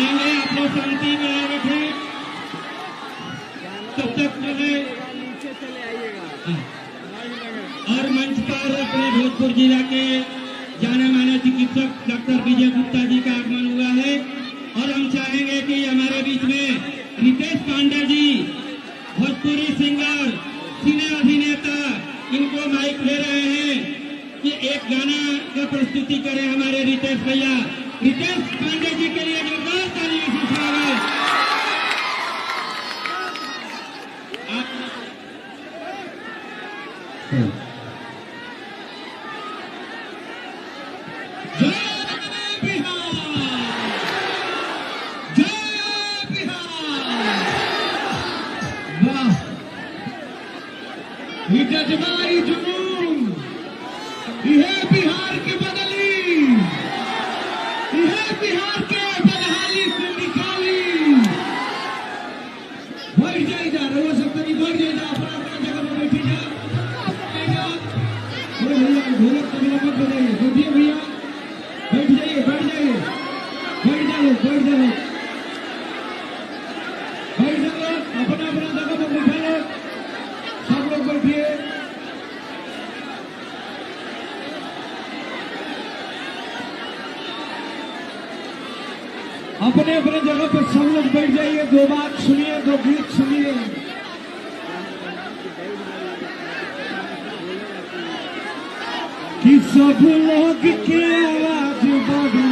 आएंगे, आप लोग शांति बनाए रखें। तब तक जो है नीचे चले आइएगा। और मंच पर अपने भोजपुर जिला के जाने माने चिकित्सक डॉक्टर विजय गुप्ता जी का आगमन हुआ है और हम चाहेंगे कि हमारे बीच में रितेश पांडे जी, भोजपुरी सिंगर, सिने अभिनेता, इनको माइक दे रहे हैं कि एक गाना का प्रस्तुति करें हमारे रितेश भैया। रितेश पांडे जी के लिए जोरदार तालियों से स्वागत। जजबाई जुनून यह बिहार के बदली, यह बिहार के बदहाली से निकाली। बैठ जाए जा रहे हो सब तरी, बैठ जाए जा, अपना अपना जगह पर बैठी जा। अरे भैया ढोलक तबला मत बजाइए, बैठिए भैया, बैठ जाइए, बैठ जाइए, बैठ जाओ, बैठ जाओ, बैठ जाओ, अपना अपना जगह पर बैठा लो, सब लोग बैठिए। अपने अपने जगह पर सब लोग बैठ जाइए, दो बात सुनिए, दो गीत सुनिए। कि सब लोग के आवाज बढ़े,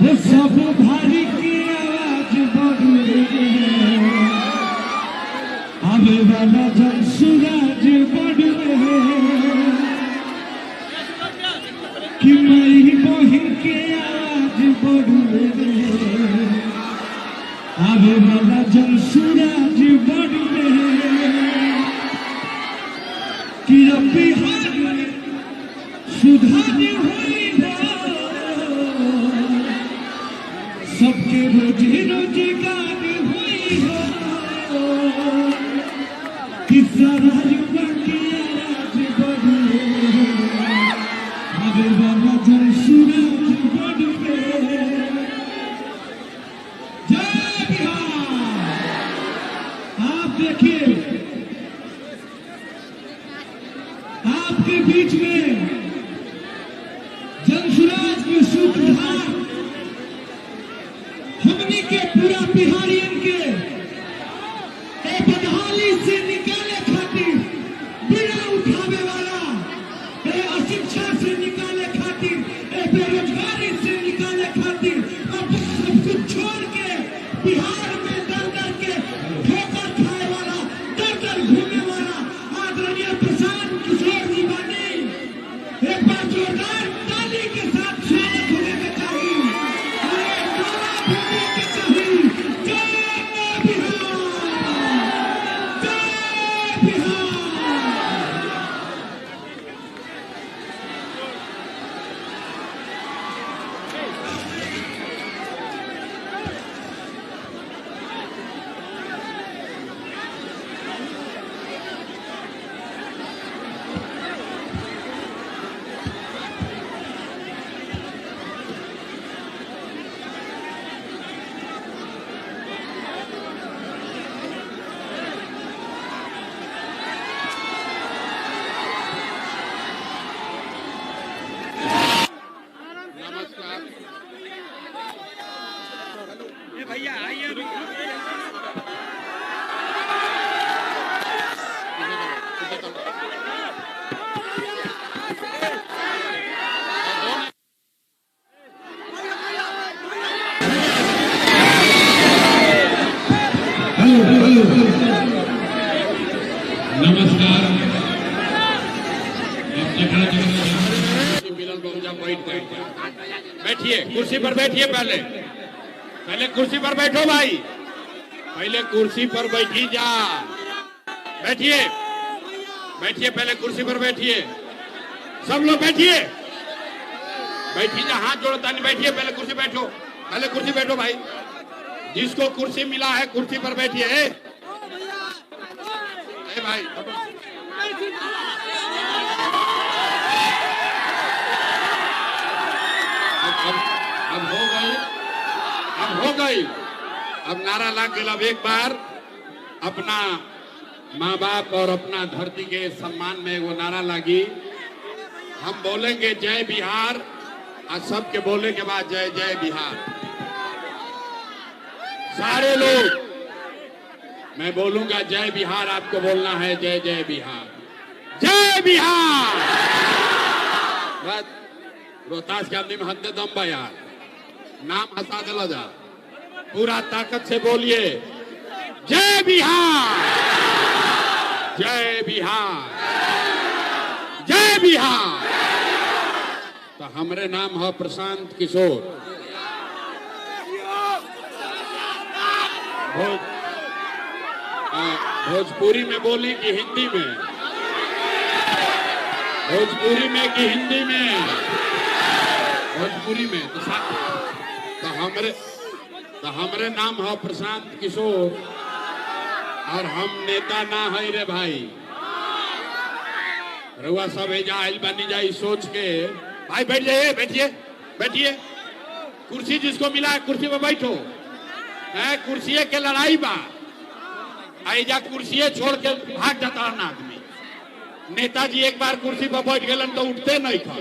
वो सब भारी की आवाज बढ़े, आवे वाला जन सूरज बढ़े, कि माई बहिन के आवाज बढ़े, आवे वाला जन सूरज बढ़े, कि बिहार में सुधार हुई हो, सबके रोजी रोजगार हुई हो, कि सारा युवा की आवाज बढ़े, आवे वाला जन सूरज बढ़े। जय बिहार। आप देखिए, आपके बीच में जनसुराज की सूत्रधार हमनी के पूरा बिहारियन के ए बदहाली से निकाले खातिर, बिना उठावे वाला ए अशिक्षा से निकाले खातिर, ए बेरोजगारी से निकाले खातिर, अब सब कुछ छोड़ के बिहार में दर दर के ठोकर खाए वाला, दर दर घूमने वाला आदरणीय प्रशांत किशोर जी बानी। एक बार जोरदार ताली के साथ स्वागत होने का चाहिए। अरे नारा बोलने के चाहिए। जय बिहार, जय बिहार। भैया आइए। नमस्कार। बैठिए, कुर्सी पर बैठिए। पहले कुर्सी पर बैठो भाई, पहले कुर्सी पर बैठी जा। बैठिए, बैठिए, पहले कुर्सी पर बैठिए। सब लोग बैठिए, बैठिए जा, हाथ जोड़ता नहीं, बैठिए, पहले कुर्सी बैठो, पहले कुर्सी बैठो भाई। जिसको कुर्सी मिला है कुर्सी पर बैठिए। भाई अब हो गई, अब हो गई। अब नारा लग गया। अब एक बार अपना माँ बाप और अपना धरती के सम्मान में वो नारा लगी। हम बोलेंगे जय बिहार, और सबके बोलने के बाद जय जय बिहार। सारे लोग, मैं बोलूंगा जय बिहार, आपको बोलना है जय जय बिहार, जय बिहार। बस रोहतास के आदमी में हद दम बा यार, नाम हंसा दिला जा, पूरा ताकत से बोलिए जय बिहार, जय बिहार, जय बिहार। तो हमरे नाम है प्रशांत किशोर। भोजपुरी में बोली कि हिंदी में? भोजपुरी में कि हिंदी में? भोजपुरी में। तो हमरे नाम है प्रशांत किशोर, और हम नेता ना है रे भाई। रुआ सब एजा आइल बनी जाई सोच के। भाई बैठ जाइए, बैठिए, बैठिए। कुर्सी जिसको मिला है कुर्सी पे बैठो। है कुर्सी के लड़ाई बा, आइजा कुर्सी छोड़ के भाग जाता है ना आदमी। नेताजी एक बार कुर्सी पर बैठ गए तो उठते नहीं था।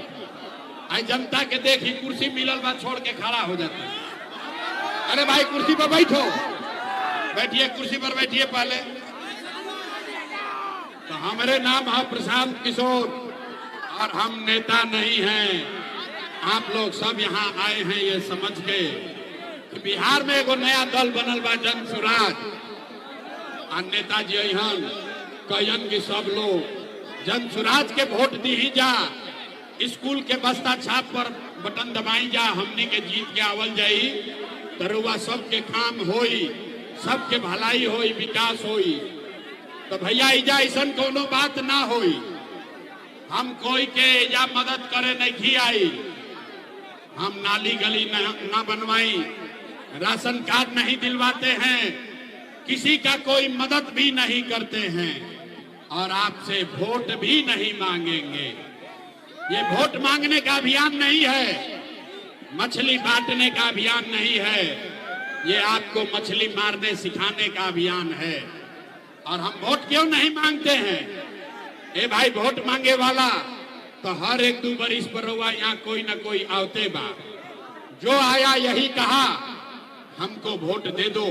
आई जनता के देखी कुर्सी मिलल बा छोड़ के खड़ा हो जाता है। अरे भाई कुर्सी पर बैठो, बैठिए, कुर्सी पर बैठिए पहले। तो हमारे नाम है प्रशांत किशोर, और हम नेता नहीं हैं। आप लोग सब यहाँ आए हैं ये समझ के कि बिहार में एगो नया दल बनल बा, जन सुराज। और नेताजी यहाँ कहन कि सब लोग जन सुराज के वोट दी ही जा, स्कूल के बस्ता छाप पर बटन दबाई जा, हमने के जीत के आवल जाई। तरुआ सबके काम होई, सबके भलाई होई, विकास होई। तो भैया इजा ऐसा कोनो बात ना होई। हम कोई के इजा मदद करे नहीं आई। हम नाली गली ना बनवाई, राशन कार्ड नहीं दिलवाते हैं, किसी का कोई मदद भी नहीं करते हैं, और आपसे वोट भी नहीं मांगेंगे। ये वोट मांगने का अभियान नहीं है, मछली बांटने का अभियान नहीं है। ये आपको मछली मारने सिखाने का अभियान है। और हम वोट क्यों नहीं मांगते हैं? ए भाई वोट मांगे वाला तो हर एक 2 बरिस पर हुआ यहाँ कोई ना कोई आवते बा। जो आया यही कहा हमको वोट दे दो,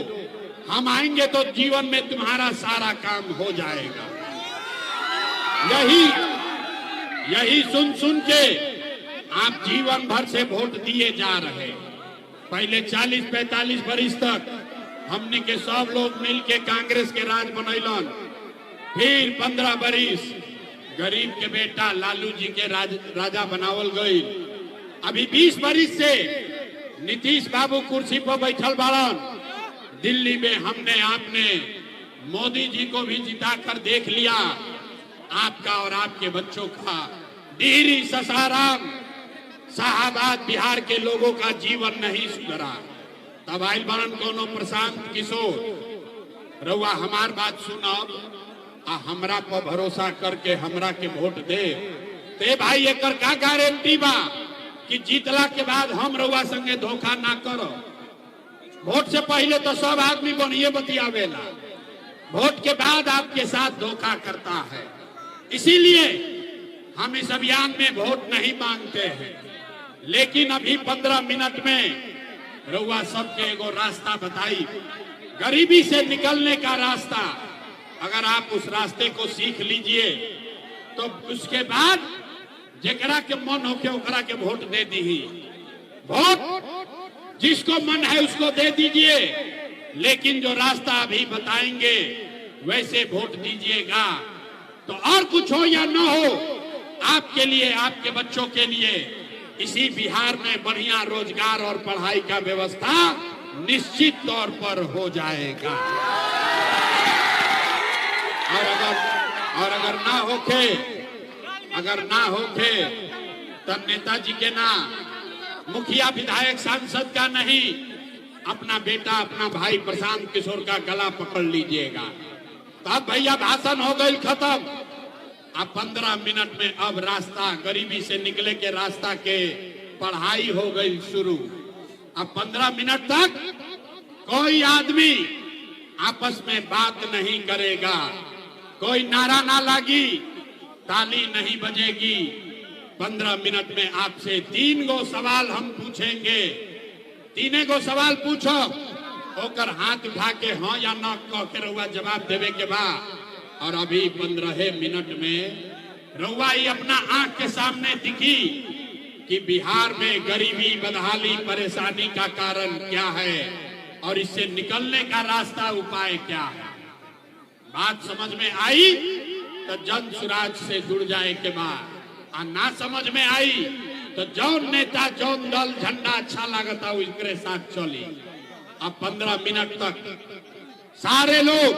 हम आएंगे तो जीवन में तुम्हारा सारा काम हो जाएगा। यही सुन सुन के आप जीवन भर से वोट दिए जा रहे। पहले 40-45 बरिस तक हमने के सब लोग मिल के कांग्रेस के राज बनैलन। फिर 15 बरिस गरीब के बेटा लालू जी के राजा बनावल गई। अभी 20 बरिस से नीतीश बाबू कुर्सी पर बैठल बाड़न। दिल्ली में हमने आपने मोदी जी को भी जिताकर देख लिया। आपका और आपके बच्चों का डिहरी, ससाराम, शाहाबाद बिहार के लोगों का जीवन नहीं सुधरा। तब आइल बारन कोनो प्रशांत किशोर, रउआ हमार बात सुनब आ हमरा पर भरोसा करके हमरा के वोट दे। ते भाई एकर का गारंटी बा कि जीतला के बाद हम रउआ संगे धोखा ना करो? वोट से पहले तो सब आदमी बढ़िया बतियावेला, वोट के बाद आपके साथ धोखा करता है। इसीलिए हम इस अभियान में वोट नहीं मांगते हैं। लेकिन अभी 15 मिनट में रउआ सबके एगो रास्ता बताई, गरीबी से निकलने का रास्ता। अगर आप उस रास्ते को सीख लीजिए तो उसके बाद जेकरा के मन होके ओकरा के वोट दे दी। वोट जिसको मन है उसको दे दीजिए, लेकिन जो रास्ता अभी बताएंगे वैसे वोट दीजिएगा। तो और कुछ हो या न हो, आपके लिए, आपके बच्चों के लिए इसी बिहार में बढ़िया रोजगार और पढ़ाई का व्यवस्था निश्चित तौर पर हो जाएगा। और अगर ना होके तो नेताजी के ना, मुखिया विधायक सांसद का नहीं, अपना बेटा, अपना भाई प्रशांत किशोर का गला पकड़ लीजिएगा। तब भैया भाषण हो गई खत्म। अब 15 मिनट में अब रास्ता, गरीबी से निकले के रास्ता के पढ़ाई हो गई शुरू। अब 15 मिनट तक कोई आदमी आपस में बात नहीं करेगा, कोई नारा ना लागी, ताली नहीं बजेगी। 15 मिनट में आपसे 3 गो सवाल हम पूछेंगे। 3 गो सवाल पूछो, ओकर हाथ उठा के हाँ या ना कह के रउआ जवाब देवे के बा। और अभी 15 मिनट में रउआ ही अपना आंख के सामने दिखी कि बिहार में गरीबी, बदहाली, परेशानी का कारण क्या है और इससे निकलने का रास्ता, उपाय क्या है। बात समझ में आई तो जन सुराज से जुड़ जाए के बाद, आ ना समझ में आई तो जौन नेता, जौन दल, झंडा अच्छा लागता उसके साथ चली। अब 15 मिनट तक सारे लोग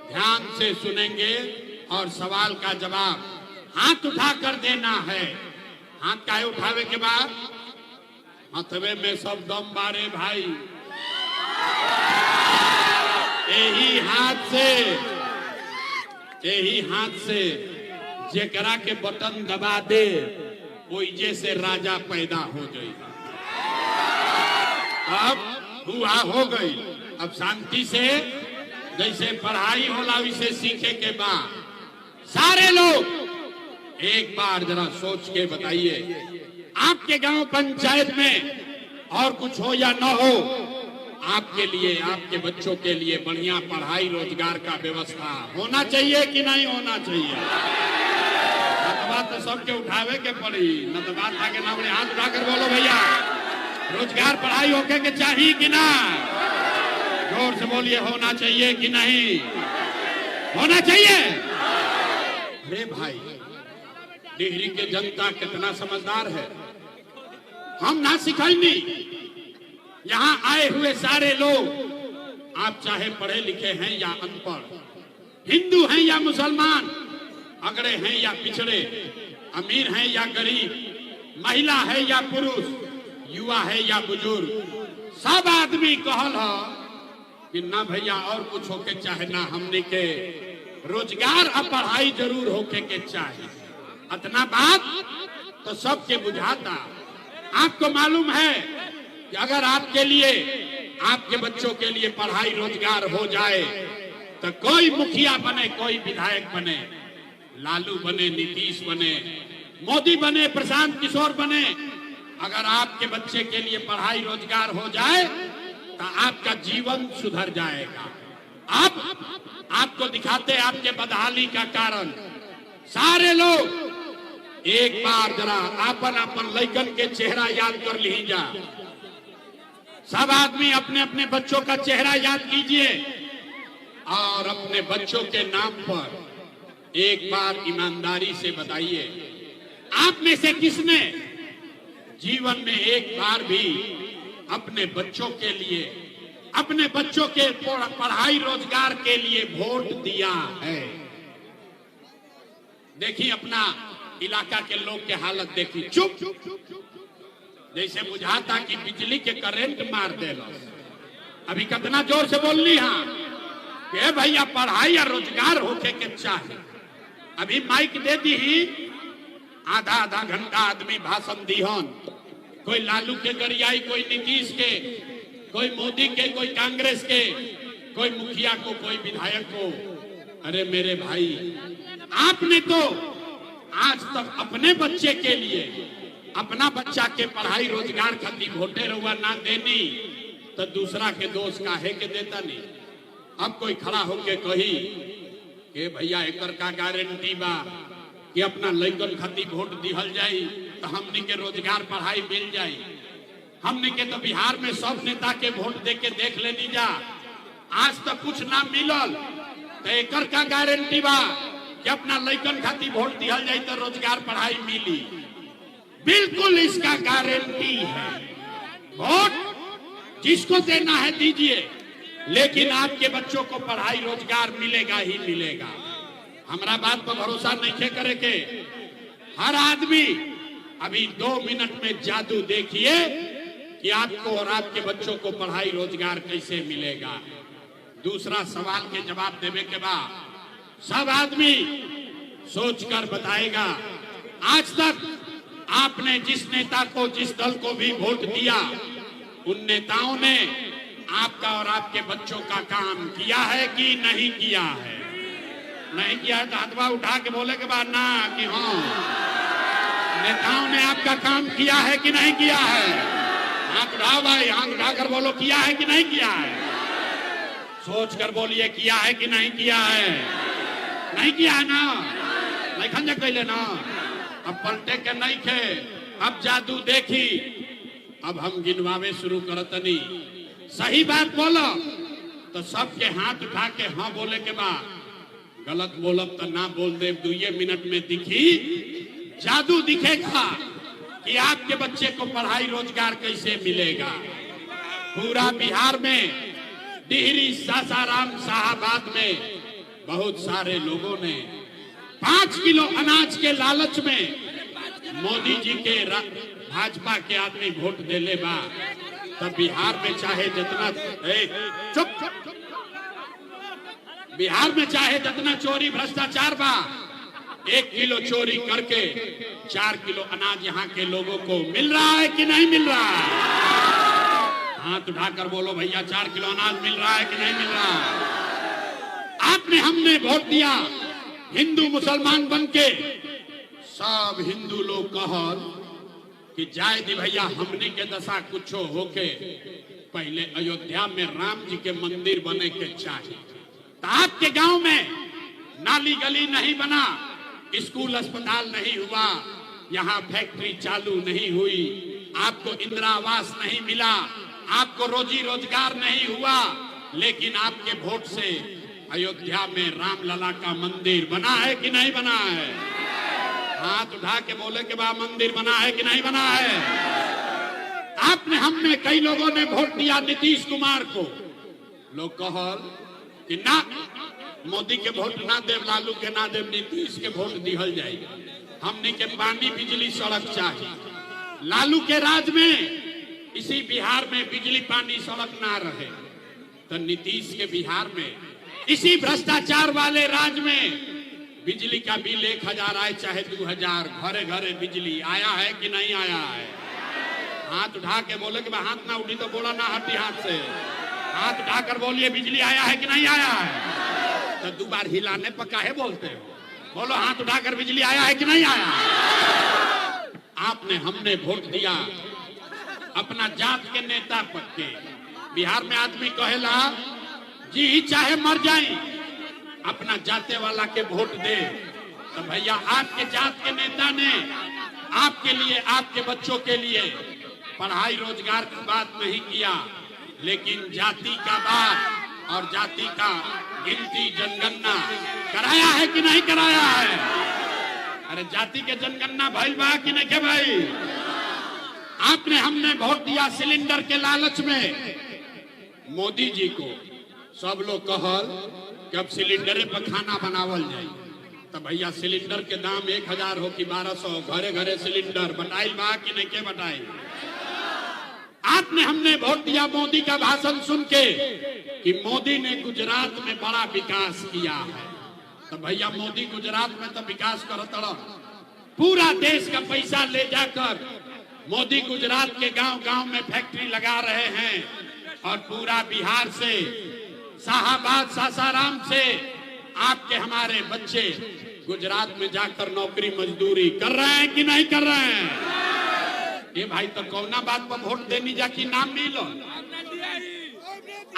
ध्यान से सुनेंगे और सवाल का जवाब हाथ उठा कर देना है। हाथ काहे उठावे के बाद? हथवे में सब दम बारे भाई। यही हाथ से जेकरा के बटन दबा दे ओइजे से राजा पैदा हो जाए। अब हुआ हो गई। अब शांति से जैसे पढ़ाई होला वैसे सीखे के बाद सारे लोग एक बार जरा सोच के बताइए, आपके गांव पंचायत में और कुछ हो या न हो, आपके लिए, आपके बच्चों के लिए बढ़िया पढ़ाई रोजगार का व्यवस्था होना चाहिए कि नहीं होना चाहिए? नतबा तो सबके उठावे के पड़ी। नतबा आगे ना बड़े हाथ उठाकर बोलो भैया, रोजगार पढ़ाई होके के चाहिए कि ना? जोर से बोलिए, होना चाहिए कि नहीं? होना चाहिए। अरे भाई, डिहरी के जनता कितना समझदार है। हम ना सिखाएंगे। यहाँ आए हुए सारे लोग, आप चाहे पढ़े लिखे हैं या अनपढ़, हिंदू हैं या मुसलमान, अगड़े हैं या पिछड़े, अमीर हैं या गरीब, महिला है या पुरुष, युवा है या बुजुर्ग, सब आदमी कहल है कि ना भैया और कुछ होके चाहे ना, हमने के रोजगार और पढ़ाई जरूर होके के चाहे। इतना बात तो सबके बुझाता। आपको मालूम है कि अगर आपके लिए, आपके बच्चों के लिए पढ़ाई रोजगार हो जाए तो कोई मुखिया बने, कोई विधायक बने, लालू बने, नीतीश बने, मोदी बने, प्रशांत किशोर बने, अगर आपके बच्चे के लिए पढ़ाई रोजगार हो जाए तो आपका जीवन सुधर जाएगा। आपको दिखाते आपके बदहाली का कारण। सारे लोग एक बार जरा अपन लइकन के चेहरा याद कर लीजिए। सब आदमी अपने अपने बच्चों का चेहरा याद कीजिए और अपने बच्चों के नाम पर एक बार ईमानदारी से बताइए, आप में से किसने जीवन में एक बार भी अपने बच्चों के लिए, अपने बच्चों के पढ़ाई रोजगार के लिए वोट दिया है? देखिए अपना इलाका के लोग के हालत देखिए, चुप जैसे बुझाता कि बिजली के करंट मार देला। अभी कितना जोर से बोलनी हाँ कि भैया पढ़ाई या रोजगार होके के चाहे। अभी माइक दे दी ही, आधा आधा घंटा आदमी भाषण दिहन, कोई लालू के गरियाई, कोई नीतीश के, कोई मोदी के, कोई कांग्रेस के, कोई मुखिया को, कोई विधायक को। अरे मेरे भाई, आपने तो आज तक अपने बच्चे के लिए, अपना बच्चा के पढ़ाई रोजगार खातिर वोटे रुआ ना देनी तो दूसरा के दोष काहे के देता नहीं। अब कोई खड़ा होके कही कि भैया एकर का गारंटी बा कि अपना लइकन खातिर वोट दिहल जाई तो हमने के रोजगार पढ़ाई मिल जाई। हमने के तो बिहार में सब नेता के वोट दे के देख लेनी जा, आज तक कुछ ना मिलल, तो एकर का गारंटी बा कि अपना लइकन खातिर वोट दिहल जाई तो रोजगार पढ़ाई मिली। बिल्कुल इसका गारंटी है। वोट जिसको देना है दीजिए, लेकिन आपके बच्चों को पढ़ाई रोजगार मिलेगा ही मिलेगा। हमारा बात पर भरोसा नहीं करे के हर आदमी अभी 2 मिनट में जादू देखिए कि आपको और आपके बच्चों को पढ़ाई रोजगार कैसे मिलेगा। दूसरा सवाल के जवाब देने के बाद सब आदमी सोचकर बताएगा। आज तक आपने जिस नेता को, जिस दल को भी वोट दिया, उन नेताओं ने आपका और आपके बच्चों का काम किया है कि नहीं किया है? नहीं किया है तो हाथवा उठा के बोले के बाद ना कि हाँ, नेताओं ने आपका काम किया है कि नहीं किया है? हाथ उठाओ भाई, हाथ उठाकर बोलो किया है कि नहीं किया है? सोच कर बोलिए किया है कि नहीं किया है? नहीं किया है ना? नहीं खंजक कैले ना? अब पलटे के नहीं खे, अब जादू देखी, अब हम गिनवावे शुरू करतनी। सही बात बोलो तो सबके हाथ उठा के हाँ बोले के बाद, गलत बोलब तो ना बोल दे, 2 मिनट में दिखी जादू दिखेगा कि आपके बच्चे को पढ़ाई रोजगार कैसे मिलेगा। पूरा बिहार में डिहरी, सासाराम, शाहाबाद में बहुत सारे लोगों ने 5 किलो अनाज के लालच में मोदी जी के भाजपा के आदमी वोट दे ले बा, तब बिहार में चाहे जितना चुप बिहार में चाहे जितना चोरी भ्रष्टाचार बा, 1 किलो चोरी करके 4 किलो अनाज यहाँ के लोगों को मिल रहा है कि नहीं मिल रहा है? हाथ उठाकर बोलो भैया 4 किलो अनाज मिल रहा है कि नहीं मिल रहा है? आपने, हमने वोट दिया, हिंदू मुसलमान बनके सब हिंदू लोग कहल कि जाए दी भैया, हमने के दशा कुछो होके पहले अयोध्या में राम जी के मंदिर बने के चाहिए। तो आपके गांव में नाली गली नहीं बना, स्कूल अस्पताल नहीं हुआ, यहाँ फैक्ट्री चालू नहीं हुई, आपको इंदिरा आवास नहीं मिला, आपको रोजी रोजगार नहीं हुआ, लेकिन आपके वोट से अयोध्या में राम लला का मंदिर बना है कि नहीं बना है? हाथ उठा के बोले के बाद मंदिर बना है कि नहीं बना है? आपने, हमने, कई लोगों ने वोट दिया नीतीश कुमार को। लोग कहल कि ना मोदी के वोट ना देव, लालू के ना देव, नीतीश के वोट दिहल जाएगा। हमने के पानी, बिजली, सड़क चाहिए। लालू के राज में इसी बिहार में बिजली, पानी, सड़क ना रहे, तो नीतीश के बिहार में इसी भ्रष्टाचार वाले राज में बिजली का बिल 1000 आए चाहे 2000, घरे घरे बिजली आया है कि नहीं आया है? हाथ उठा के बोले कि हाथ ना उठी तो बोला ना हटी हाथ से। हाथ उठाकर बोलिए बिजली आया है कि नहीं आया है? तो 2 बार हिलाने पर काहे बोलते हो? बोलो हाथ उठाकर बिजली आया है कि नहीं आया? आपने, हमने वोट दिया अपना जात के नेता पर के। बिहार में आदमी कहेला जी ही चाहे मर जाए, अपना जाते वाला के वोट दे। तो भैया आपके जात के नेता ने आपके लिए, आपके बच्चों के लिए पढ़ाई रोजगार की बात नहीं किया, लेकिन जाति का बात और जाति का गिनती, जनगणना कराया है कि नहीं कराया है? अरे जाति के जनगणना भइल बा कि नहीं के भाई? आपने, हमने वोट दिया सिलेंडर के लालच में मोदी जी को। सब लोग कहल कि अब सिलेंडरे पर खाना बनावल जाए, तो भैया सिलेंडर के दाम 1000 हो कि 1200, घरे घरे सिलेंडर बटाई बा कि नहीं के बटाई? आपने, हमने वोट दिया मोदी का भाषण सुन के कि मोदी ने गुजरात में बड़ा विकास किया है। तो भैया मोदी गुजरात में तो विकास करता, पूरा देश का पैसा ले जाकर मोदी गुजरात के गांव गांव में फैक्ट्री लगा रहे हैं, और पूरा बिहार से, शाहाबाद, सासाराम से आपके, हमारे बच्चे गुजरात में जाकर नौकरी मजदूरी कर रहे हैं कि नहीं कर रहे हैं? ये भाई तो कौना बात पर वोट देनी जाके नाम मिलो।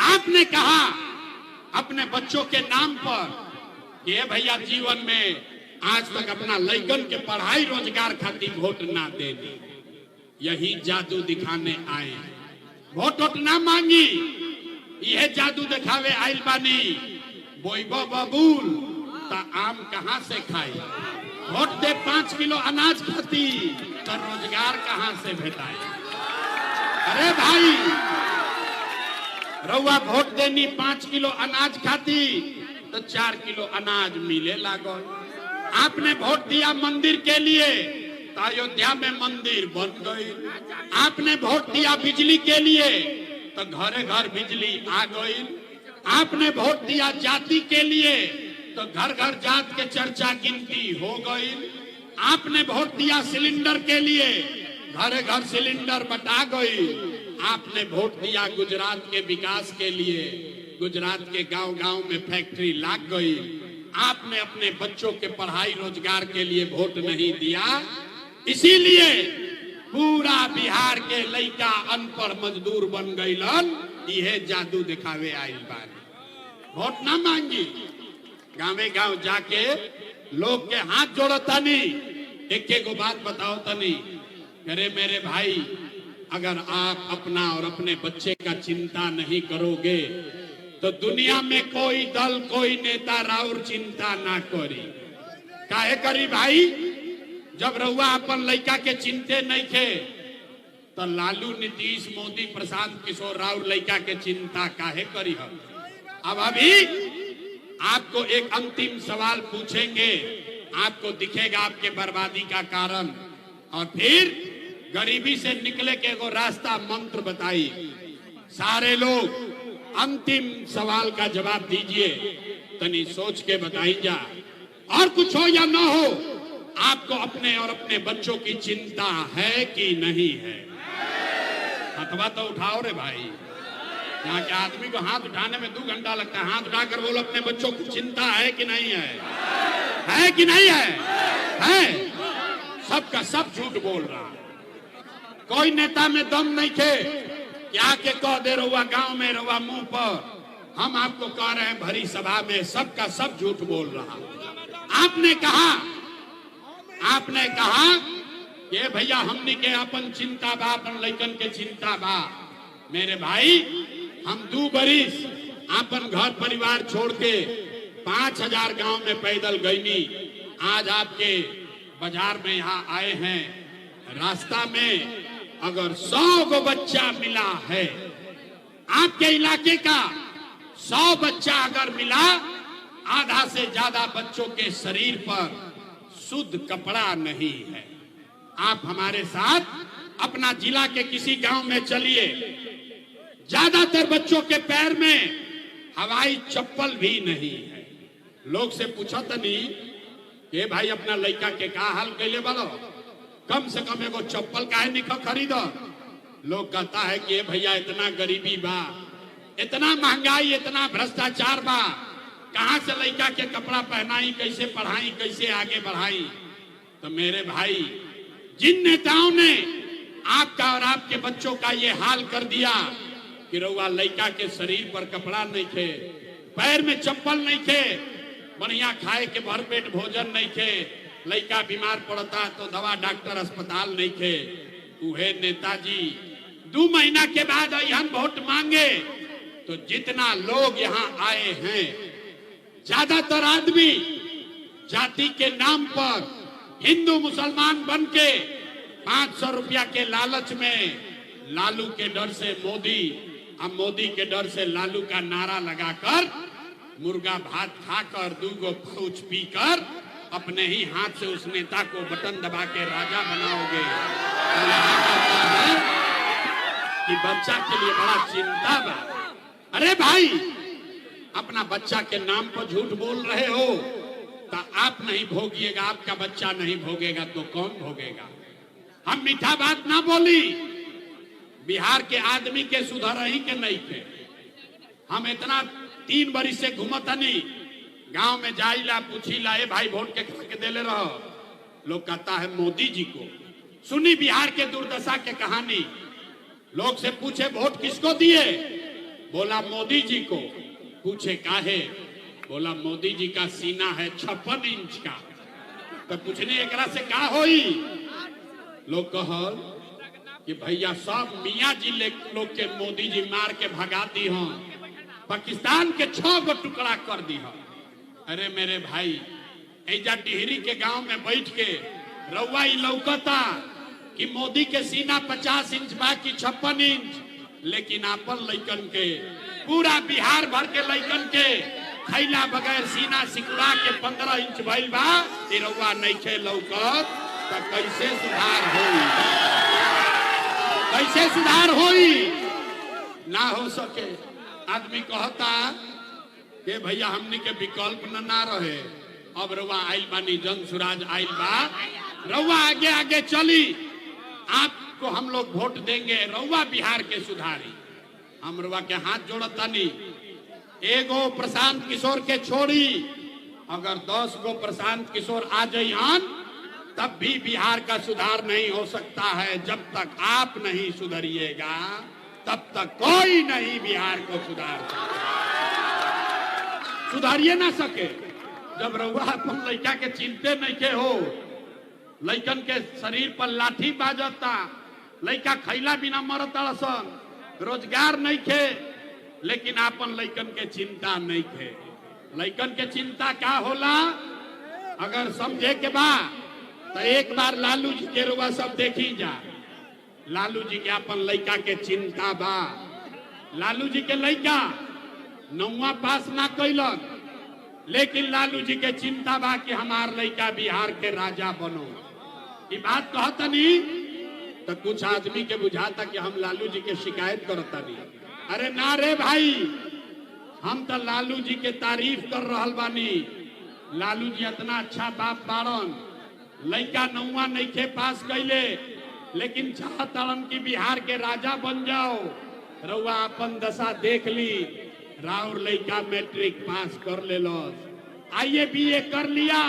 आपने कहा अपने बच्चों के नाम पर कि ये भैया जीवन में आज तक अपना लइकन के पढ़ाई रोजगार खातिर वोट ना देनी, यही जादू दिखाने आए। वोट ना मांगी, यह जादू दिखावे आइल बानी। बोइबो बबूल ता आम कहाँ से खाई? वोट दे 5 किलो अनाज खाती तो रोजगार कहाँ से भेटाए? अरे भाई, रउआ वोट देनी 5 किलो अनाज खाती तो 4 किलो अनाज मिले लागल। आपने वोट दिया मंदिर के लिए तो अयोध्या में मंदिर बन गई। आपने वोट दिया बिजली के लिए तो घरे घर बिजली आ गई। आपने वोट दिया जाति के लिए तो घर घर जात के चर्चा गिनती हो गई। आपने वोट दिया सिलेंडर के लिए, घर घर सिलेंडर बटा गई। आपने वोट दिया गुजरात के विकास के लिए, गुजरात के गांव गांव में फैक्ट्री लाग गई। आपने अपने बच्चों के पढ़ाई रोजगार के लिए वोट नहीं दिया, इसीलिए पूरा बिहार के लड़का अनपढ़ मजदूर बन गईलन। यह जादू दिखावे आइल बानी। वोट ना मांगी, गाँवे गांव जाके लोग के हाथ जोड़ो तनी, एक गो बात बताओ तनी, अरे मेरे भाई अगर आप अपना और अपने बच्चे का चिंता नहीं करोगे तो दुनिया में कोई दल कोई नेता राउर चिंता ना करी। काहे करी भाई? जब रउआ अपन लड़का के चिंते नहीं थे तो लालू नीतीश मोदी प्रशांत किशोर राउर लड़का के चिंता काहे करी हम। अब अभी आपको एक अंतिम सवाल पूछेंगे, आपको दिखेगा आपके बर्बादी का कारण, और फिर गरीबी से निकले के एगो रास्ता मंत्र बताई। सारे लोग अंतिम सवाल का जवाब दीजिए, तनी सोच के बताई जा। और कुछ हो या ना हो, आपको अपने और अपने बच्चों की चिंता है कि नहीं है? हथवा तो उठाओ रे भाई। यहाँ के आदमी को हाथ उठाने में 2 घंटा लगता है। हाथ उठाकर बोलो अपने बच्चों की चिंता है कि नहीं है? है कि नहीं है? है। सबका सब झूठ बोल रहा। कोई नेता में दम नहीं थे कि आके कह दे रहुआ गांव में रहुआ मुंह पर। हम आपको कह रहे हैं भरी सभा में, सबका सब झूठ बोल रहा। आपने कहा कि भैया हमनी के अपन चिंता बा, अपन लइकन के चिंता बा। मेरे भाई हम 2 बरिस अपन घर परिवार छोड़ के 5000 गांव में पैदल गईनी। आज आपके बाजार में यहाँ आए हैं। रास्ता में अगर 100 गो बच्चा मिला है, आपके इलाके का 100 बच्चा अगर मिला, आधा से ज्यादा बच्चों के शरीर पर शुद्ध कपड़ा नहीं है। आप हमारे साथ अपना जिला के किसी गांव में चलिए, ज्यादातर बच्चों के पैर में हवाई चप्पल भी नहीं है। लोग से पूछा तो नहीं कि भाई अपना लड़का के का हाल कैले बोलो, कम से कम एगो चप्पल काहे निकल खरीदो। लोग कहता है कि भैया इतना गरीबी बा, इतना महंगाई, इतना भ्रष्टाचार बा, कहां से लड़का के कपड़ा पहनाई, कैसे पढ़ाई, कैसे आगे बढ़ाई। तो मेरे भाई, जिन नेताओं ने आपका और आपके बच्चों का ये हाल कर दिया कि रउआ लड़का के शरीर पर कपड़ा नहीं थे, पैर में चप्पल नहीं थे, बढ़िया खाए के भरपेट भोजन नहीं थे, लड़का बीमार पड़ता तो दवा डॉक्टर अस्पताल नहीं थे, उहे नेताजी 2 महीना के बाद यहाँ वोट मांगे तो जितना लोग यहाँ आए हैं, ज्यादातर आदमी जाति के नाम पर हिंदू मुसलमान बन के 500 रुपया के लालच में लालू के डर से मोदी, अब मोदी के डर से लालू का नारा लगाकर मुर्गा भात खाकर 2 गो पाउच पीकर अपने ही हाथ से उस नेता को बटन दबा के राजा बनाओगे। कि बच्चा के लिए बड़ा चिंता बा। अरे भाई, अपना बच्चा के नाम पर झूठ बोल रहे हो तो आप नहीं भोगिएगा, आपका बच्चा नहीं भोगेगा तो कौन भोगेगा? हम मीठा बात ना बोली, बिहार के आदमी के सुधर ही के नहीं थे। हम इतना 3 बरिस से घूमतनी, गांव में जाइला पूछीला, ए भाई वोट के खा के देले रहो। लोग कहता है मोदी जी को। सुनी बिहार के दुर्दशा के कहानी। लोग से पूछे वोट किसको दिए, बोला मोदी जी को। पूछे काहे, बोला मोदी जी का सीना है 56 इंच का। तो पूछने एकरा से का होई? लोग कहल कि भैया सब मियाँ जी लोग के मोदी जी मार के भगा दी हो, पाकिस्तान के 6 गो टुकड़ा कर दी हो। अरे मेरे भाई, ऐजा टिहरी के गांव में बैठ के रउआ लौकता कि मोदी के सीना 50 इंच बा कि 56 इंच, लेकिन आपन लइकन के, पूरा बिहार भर के लइकन के खैला बगैर सीना सिकुड़ा के 15 इंच भइल बा। रउआ नइखे लौकत तो कैसे सुधार होई? कैसे सुधार होई? ना हो सके। आदमी कहता कि भैया हमनी के विकल्प न ना रहे। अब रउआ आइल बानी, जन सुराज आइल बा, रउआ आगे आगे चली, आपको हम लोग वोट देंगे, रउआ बिहार के सुधारी। हम रउआ के हाथ जोड़ता नहीं। एगो प्रशांत किशोर के छोड़ी, अगर 10 गो प्रशांत किशोर आ जाइए तब भी बिहार का सुधार नहीं हो सकता है। जब तक आप नहीं सुधरिएगा तब तक कोई नहीं बिहार को सुधार सकता। सुधारिए ना सके जब रउआ अपन लड़का के चिंते नहीं के हो, लड़कन के शरीर पर लाठी बाजता, लड़का खैला बिना मरता सन, रोजगार नहीं खे, लेकिन आपन लड़कन के चिंता नहीं खे। लड़कन के चिंता क्या होला? अगर समझे के बा तो एक बार लालू जी के रुआ सब देखी जा। लालू जी के अपन लड़का के चिंता बा। लालू जी के लड़का 9वां पास ना कैलक, लेकिन लालू जी के चिंता बा कि हमार लड़का बिहार के राजा बनो। ये बात कहता नहीं तो कुछ आदमी के बुझाता कि हम लालू जी के शिकायत करता नहीं। अरे ना रे भाई, हम तो लालू जी के तारीफ कर रहल बानी। लालू जी इतना अच्छा बाप बाड़न, लड़का 9वां नइखे पास कैले, लेकिन चाहतड़न की बिहार के राजा बन जाओ। रउआ अपन दशा देख ली, राउर लड़का मैट्रिक पास कर ले, आईए बीए कर लिया,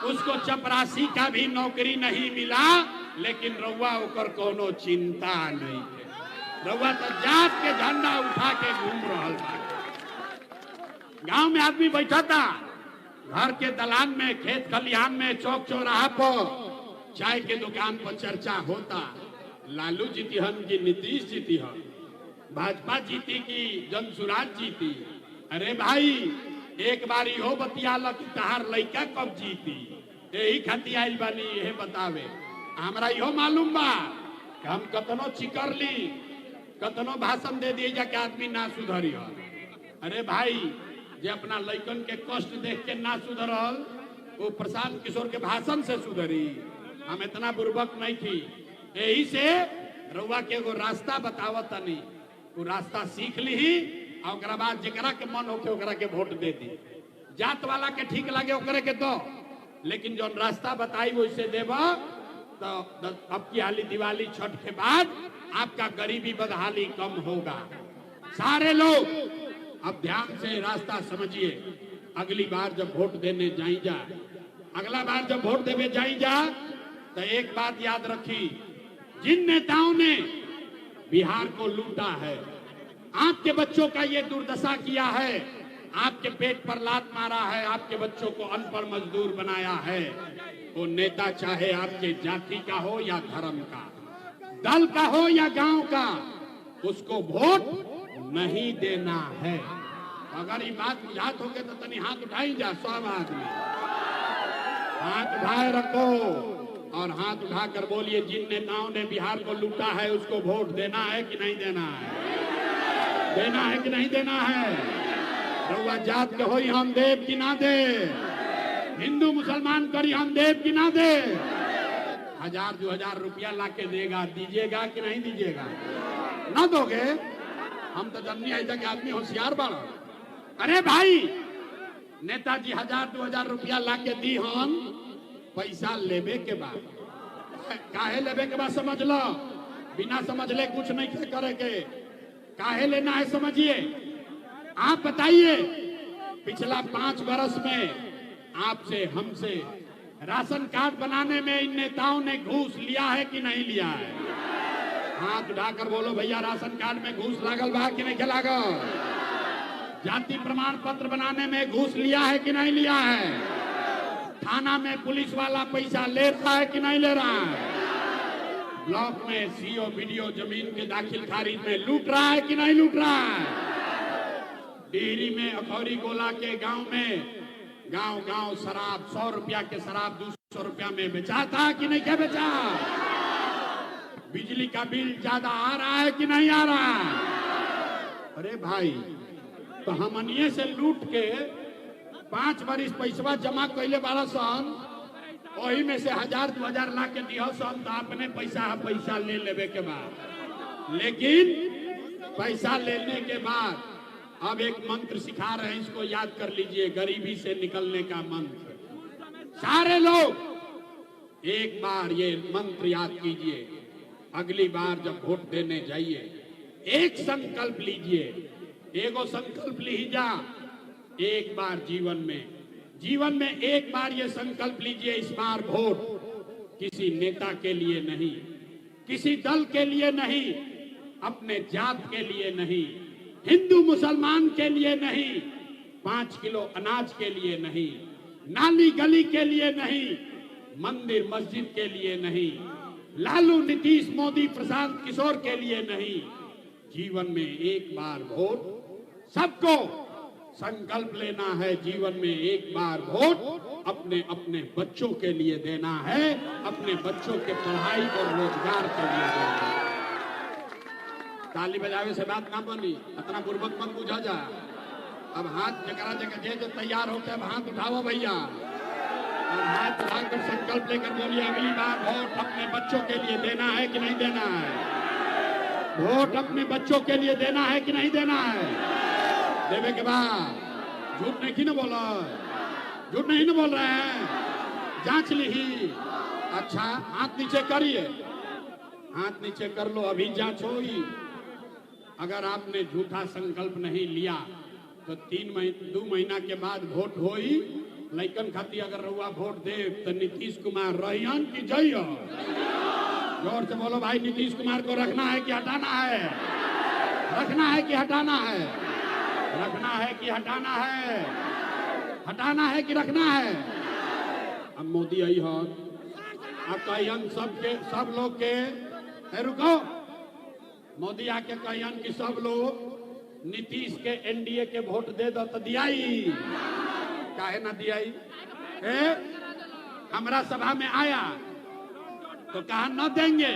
उसको चपरासी का भी नौकरी नहीं मिला, लेकिन रउआ ओकर कोनो चिंता नहीं है। रउआ तो जात के झंडा उठा के घूम रहल बा। गांव में आदमी बैठा था, घर के दलान में, खेत खलिहान में, चौक चौराहा पर चाय के दुकान पर चर्चा होता, लालू जीती हन की नीतीश जीती हन, भाजपा जीती की जनसुराज जीती। अरे भाई, एक बार इहो बतियाल कि तहार लड़का कब जीती, यही खाती आइल बानी यही बतावे। हमरा इहो मालूम बा कि हम कतनो चिकर ली, कतनो भाषण दे दिए जाके आदमी ना सुधरी हो। अरे भाई, जे अपना लड़कन के कष्ट देख के ना सुधरल, वो प्रशांत किशोर के भाषण से सुधरी। हम इतना बुर्बक नहीं थी। यही से रउआ के एगो रास्ता बतावत नहीं, वो रास्ता सीख ली और ओकरा बाद जेकरा के मन होके ओकरा के वोट दे दी। जात वाला के ठीक लगे ओकरे के दो, लेकिन जो रास्ता बताई वैसे देवा तो अब की हाली दिवाली छठ के बाद आपका गरीबी बदहाली कम होगा। सारे लोग अब ध्यान से रास्ता समझिए। अगली बार जब वोट देने जाई जा, अगला बार जब वोट देने जाई जा, तो एक बात याद रखी, जिन नेताओं ने बिहार को लूटा है, आपके बच्चों का ये दुर्दशा किया है, आपके पेट पर लात मारा है, आपके बच्चों को अनपढ़ मजदूर बनाया है, वो नेता चाहे आपके जाति का हो या धर्म का, दल का हो या गांव का, उसको वोट नहीं देना है। अगर ये बात बुझात होगे तो तनी हाथ उठाई जा। सब आदमी हाथ उठाए रखो और हाथ उठाकर बोलिए, जिन नेताओं ने बिहार को लूटा है उसको वोट देना है कि नहीं देना है? देना है कि नहीं देना है? रउआ जात के होई हम देव कि ना दे? हिंदू मुसलमान करी हम देव कि ना दे? 1000-2000 रुपया ला के देगा, दीजिएगा कि नहीं दीजिएगा? ना दोगे? हम तो जननी आई तक आदमी होशियार बड़ा। अरे भाई, नेताजी 1000-2000 रुपया ला के दी, हम पैसा लेबे के बाद काहे लेबे के बाद समझ लो, बिना समझ ले कुछ नहीं करे के। काहे लेना है समझिए। आप बताइए, पिछला 5 वर्ष में आपसे हमसे राशन कार्ड बनाने में इन नेताओं ने घूस लिया है कि नहीं लिया है? हाथ उठाकर बोलो भैया, राशन कार्ड में घूस लागल बा कि नहीं लागल? जाति प्रमाण पत्र बनाने में घूस लिया है कि नहीं लिया है? थाना में पुलिस वाला पैसा ले रहा है कि नहीं ले रहा है? ब्लॉक में सीओ बीडीओ जमीन के दाखिल खारिज में लूट रहा है कि नहीं लूट रहा है? डिहरी में अखौरी गोला के गांव में गांव शराब 100 रुपया के शराब 200 रुपया में बेचा था कि नहीं क्या बेचा? बिजली का बिल ज्यादा आ रहा है कि नहीं आ रहा? अरे भाई, तो हमनिए से लूट के 5 बरिस पैसा जमा कैले बारा सन, वही में से 1000-2000 ला के दिया सन, तो अपने पैसा ले लेवे के बाद। लेकिन पैसा लेने के बाद अब एक मंत्र सिखा रहे हैं, इसको याद कर लीजिए, गरीबी से निकलने का मंत्र। सारे लोग एक बार ये मंत्र याद कीजिए, अगली बार जब वोट देने जाइए एक संकल्प लीजिए, एगो संकल्प लीजा। एक बार जीवन में एक बार ये संकल्प लीजिए, इस बार वोट किसी नेता के लिए नहीं, किसी दल के लिए नहीं, अपने जात के लिए नहीं, हिंदू मुसलमान के लिए नहीं, 5 किलो अनाज के लिए नहीं, नाली गली के लिए नहीं, मंदिर मस्जिद के लिए नहीं, लालू नीतीश मोदी प्रशांत किशोर के लिए नहीं। जीवन में एक बार वोट, सबको संकल्प लेना है, जीवन में एक बार वोट अपने अपने बच्चों के लिए देना है, अपने बच्चों के पढ़ाई और रोजगार के लिए देना है। ताली बजावे से बात ना बनी, इतना बुर्बक मत बुझा जा। अब हाथ जकरा जगह जो तैयार होते अब हाथ उठाओ भैया, और हाथ उठाकर संकल्प लेकर बोलिए, अगली बार वोट अपने बच्चों के लिए देना है कि नहीं देना है? वोट अपने बच्चों के लिए देना है कि नहीं देना है? देवे के बाद झूठ नहीं ना बोला, झूठ नहीं ना बोल रहे हैं, जांच ली ही। अच्छा हाथ नीचे करिए, हाथ नीचे कर लो, अभी जांच होगी। अगर आपने झूठा संकल्प नहीं लिया तो 2 महीना के बाद वोट होई। लइकन खाती अगर रहुआ वोट दे तो नीतीश कुमार रहियन की जइयो। जोर से बोलो भाई, नीतीश कुमार को रखना है कि हटाना है? रखना है कि हटाना है? रखना है कि हटाना है? हटाना है कि रखना है? अब मोदी आई हो कहियन सब लोग के रुको, मोदी आके कहियन कि सब लोग नीतीश के एनडीए के वोट दे दो तो दियाई, काहे ना दियाई? हमरा सभा में आया तो कहा न देंगे,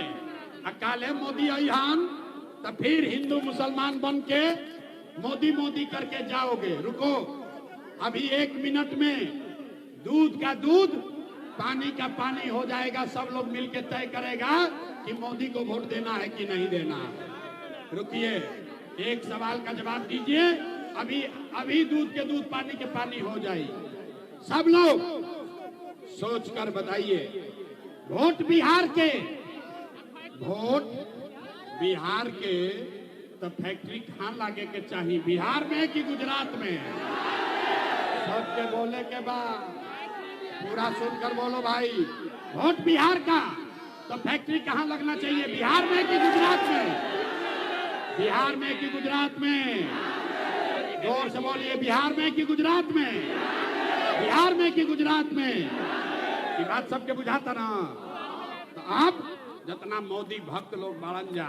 काले मोदी अहान तो फिर हिंदू मुसलमान बन के मोदी मोदी करके जाओगे। रुको, अभी 1 मिनट में दूध का दूध पानी का पानी हो जाएगा, सब लोग मिलके तय करेगा कि मोदी को वोट देना है कि नहीं देना है। रुकिए, एक सवाल का जवाब दीजिए, अभी दूध के दूध पानी के पानी हो जाए। सब लोग सोचकर बताइए, वोट बिहार के तो फैक्ट्री कहाँ लागे के चाहिए? बिहार में कि गुजरात में? सबके बोले के बाद पूरा सुनकर बोलो भाई, वोट बिहार का तो फैक्ट्री कहाँ लगना चाहिए? बिहार में कि गुजरात में? बिहार में कि गुजरात में? जोर से बोलिए, बिहार में कि गुजरात में? बिहार में कि गुजरात में? ये बात सबके बुझाता ना। तो आप जितना मोदी भक्त लोग बाड़न जा,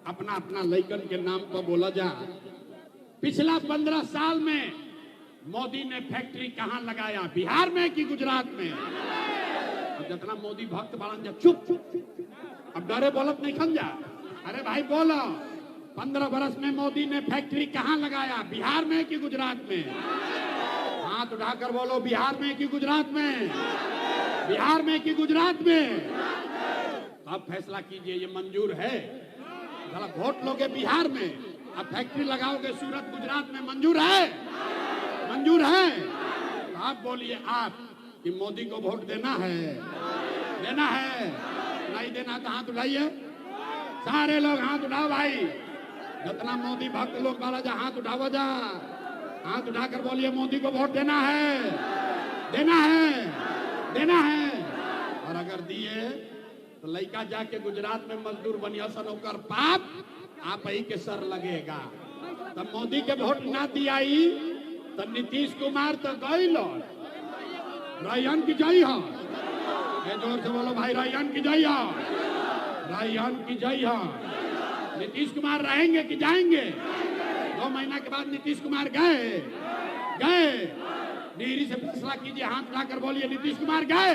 अपना अपना लइकन के नाम पर बोला जा। पिछला 15 साल में मोदी ने फैक्ट्री कहाँ लगाया? बिहार में कि गुजरात में? अब जितना मोदी भक्त बाड़न जा, चुप चुप, अब डरे बोलत नहीं खन जा। अरे भाई बोलो, 15 बरस में मोदी ने फैक्ट्री कहाँ लगाया? बिहार में कि गुजरात में? हाथ उठाकर बोलो, बिहार में कि गुजरात में? बिहार में कि गुजरात में? अब फैसला कीजिए, ये मंजूर है? वोट लोगे बिहार में, अब फैक्ट्री लगाओगे सूरत गुजरात में, मंजूर है? मंजूर है? तो आप बोलिए आप कि मोदी को वोट देना है? देना है? नहीं देना तो हाथ उठाइए, सारे लोग हाथ उठाओ भाई, जितना मोदी भक्त लोग वाला जा हाथ उठाओ जा, हाथ उठाकर बोलिए मोदी को वोट देना है, देना है, देना है। और अगर दिए तो लइका जाके गुजरात में मजदूर बनिया सन, ओकर पाप आप ही के सर लगेगा। तो मोदी के वोट ना दियाई तो नीतीश कुमार तो गई लो, रैयन की जय हो। जोर से बोलो भाई, रैयन की जय हो, रैयन की जय हो। नीतीश कुमार रहेंगे कि जाएंगे? 2 महीना के बाद नीतीश कुमार गए? डिहरी से फैसला कीजिए, हाथ उठाकर बोलिए नीतीश कुमार गए?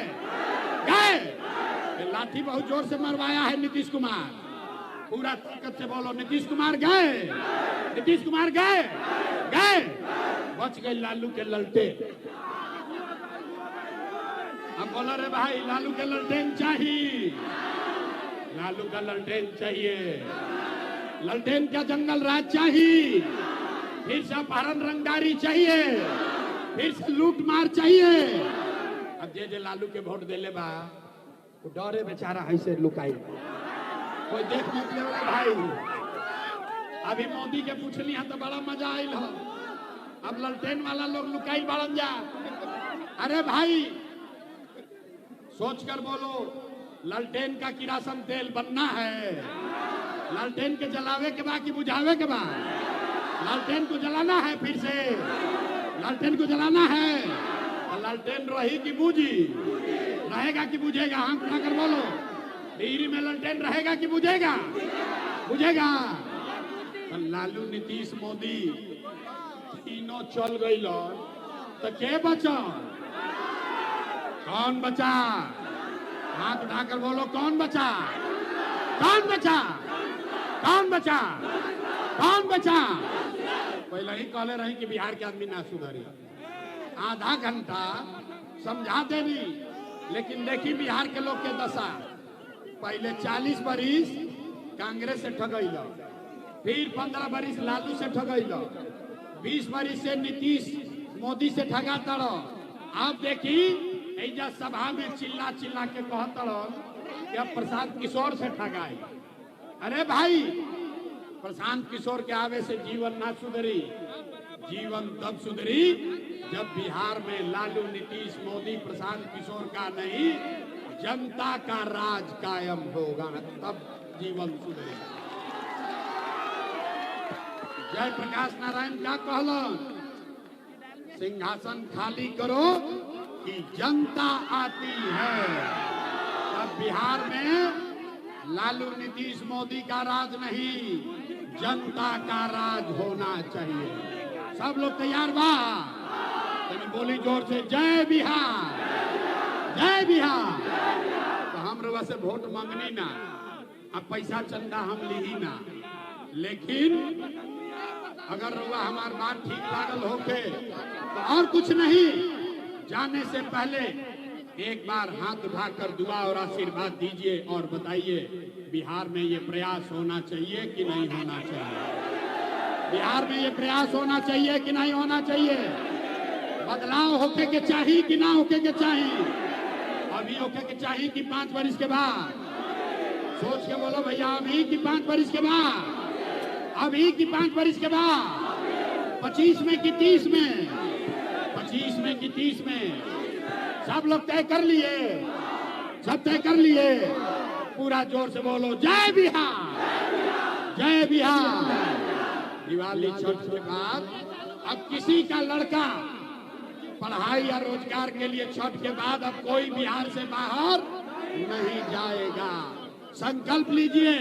लाठी बहुत जोर से मरवाया है नीतीश कुमार, पूरा ताकत से बोलो नीतीश कुमार गए? नीतीश कुमार गए? बच गए लालू के ललटे। अब बोलो रे भाई, लालू के ललटेन चाहिए, लालू का ललटेन चाहिए। ललटेन का जंगल राज चाहिए, फिर से अपहरण रंगदारी चाहिए, फिर से लूट मार चाहिए। अब जे लालू के वोट देले बा वो डरे बेचारा है से लुकाई कोई देख मत ले भाई। अभी मोदी के पूछली है तो बड़ा मजा आयल हो। अब ललटेन वाला लोग लुकाई बढ़न जा। अरे भाई सोच कर बोलो, ललटेन का किरासन तेल बनना है, लालटेन के जलावे के बाद कि बुझावे के बाद? लालटेन को जलाना है, फिर से लालटेन को जलाना है। और लालटेन रही कि बूझी? रहेगा कि बुझेगा? आंख उठाकर बोलो, डिहरी में लालटेन रहेगा कि बुझेगा? बुझेगा। तो लालू, नीतीश, मोदी तीनों चल गई तो के बचा? कौन बचा? हाथ उठाकर बोलो, कौन बचा? कौन बचा? कौन बचा? कौन बचा? पहले ही कहले रही कि बिहार के आदमी ना सुधरी। आधा घंटा समझाते नहीं, लेकिन देखी बिहार के लोग के दशा। पहले 40 बरिस कांग्रेस से ठगैल, फिर 15 बरिस लालू से ठगैल, 20 बरिस से नीतीश मोदी से ठगा तड़ो। आप देखी ऐजा सभा में चिल्ला चिल्ला के कहतड़ो कि अब प्रशांत किशोर से ठगाई। अरे भाई, प्रशांत किशोर के आवे से जीवन ना सुधरी। जीवन तब सुधरी जब बिहार में लालू, नीतीश, मोदी, प्रशांत किशोर का नहीं, जनता का राज कायम होगा, तब जीवन सुधरेगा। जय प्रकाश नारायण क्या कहलन? सिंहासन खाली करो कि जनता आती है। अब बिहार में लालू, नीतीश, मोदी का राज नहीं, जनता का राज होना चाहिए। सब लोग तैयार बा? बोली जोर से, जय बिहार, जय बिहार। तो हम रवा से वोट मांगनी ना, अब पैसा चंदा हम ली ना, लेकिन अगर रवा हमार बात ठीक लागल होके तो और कुछ नहीं, जाने से पहले एक बार हाथ उठाकर दुआ और आशीर्वाद दीजिए और बताइए बिहार में ये प्रयास होना चाहिए कि नहीं होना चाहिए? बिहार में ये प्रयास होना चाहिए कि नहीं होना चाहिए? बदलाव होके के चाहिए कि ना होके के चाहिए? अभी होके के चाहिए कि 5 बरिस के बाद? सोच के बोलो भैया, अभी कि 5 बरिस के बाद? अभी कि 5 बरिस के बाद? 25 में कि 30 में? 25 में कि 30 में? सब लोग तय कर लिए? सब तय कर लिए? पूरा जोर से बोलो, जय बिहार, जय बिहार। दिवाली, छठ के बाद अब किसी का लड़का पढ़ाई या रोजगार के लिए छठ के बाद अब कोई बिहार से बाहर नहीं जाएगा। संकल्प लीजिए।